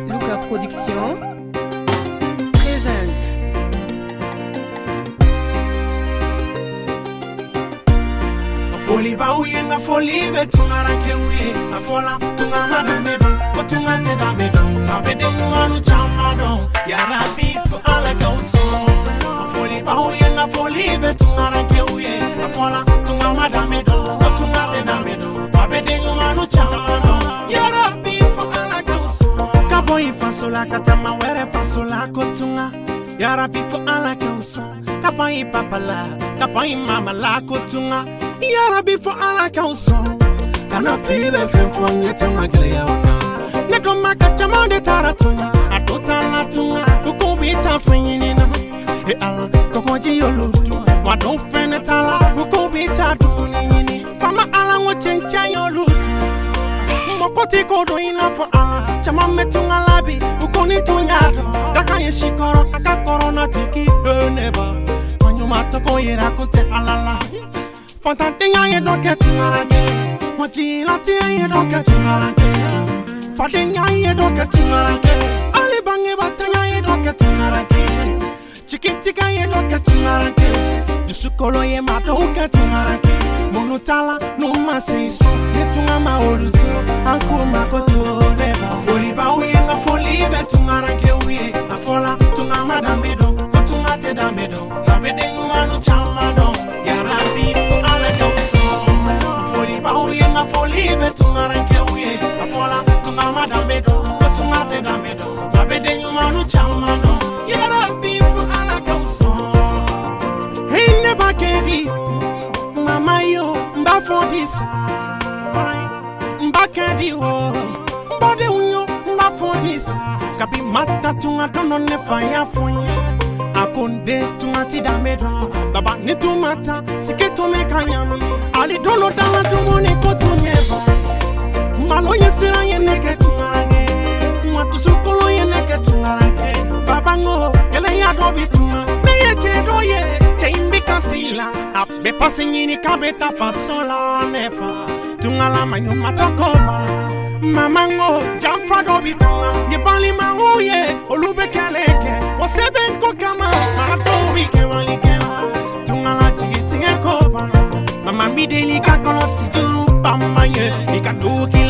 Luca Production présente. Foli bauye nga foli be tungara kewe na fola tunga madame don ko tunga te dame don abede ngwanu chama don ya rabi fo ala kauso. Foli bauye nga foli be tungara kewe na fola tunga madame don ko tunga te dame don abede ngwanu chama don ya rabi fo ala kauso. Kaboy fasola katama were fasola ko tunga ya rabi fo ala kauso. Kaboy papala kaboy mama la ko tunga Yara before I like our song. Can I feel a film from yet on my glare? Neto Makachama de Taratuna, a total Latunga, who go be tough in a Kokoji Yolu, what don't friend at all, who go be Tatuni, Fama Alan will change your Mokoti Kodo enough for Allah, Chamametunga Labi, who go need to Yado, Daka Shikoro, Aka Corona Tiki, never. When you matoko Yerakote Alala. Fantantinga ye don't get to marake. Mochilati ye don't get to marake. Fatinga ye don't get to marake. Alibangi batanga ye don't get to marake. Chikitika ye don't get to marake. Jusukolo ye mato get to marake. Monutala no masiso. Yetunga maolutu. Anku makoto neba. Foli bawi nga foli betu marake uye. Na fola tunga madame do. Kotunga te dame do. Labede ngumanu chama do. Yarabi. Foli be tungara kewe afola tunga madame do tunga te dame do babede nyumanu chama no yara bifu ala kauso hey never kedi mama yo mba for this mba kedi wo mbode unyo mba for this kapi mata tunga dono ne fire fonye akonde tunga ti dame do baba ni tumata siketo mekanyami ali dono dala domo ne kotunyeba malo yesira yeneke tungange mwatu sukolo yeneke tungange babango ele ya dobi tunga neye chedo ye cheimbi kasila abe pasinyini kabeta fasola nefa tungala manyo matokoba mamango jamfa dobi tunga nyebali mauye olube keleke wasebenko kama madobi kewali kewa tungala jiti ekoba Mama mi deli kakolo si duru pamanye Ika duki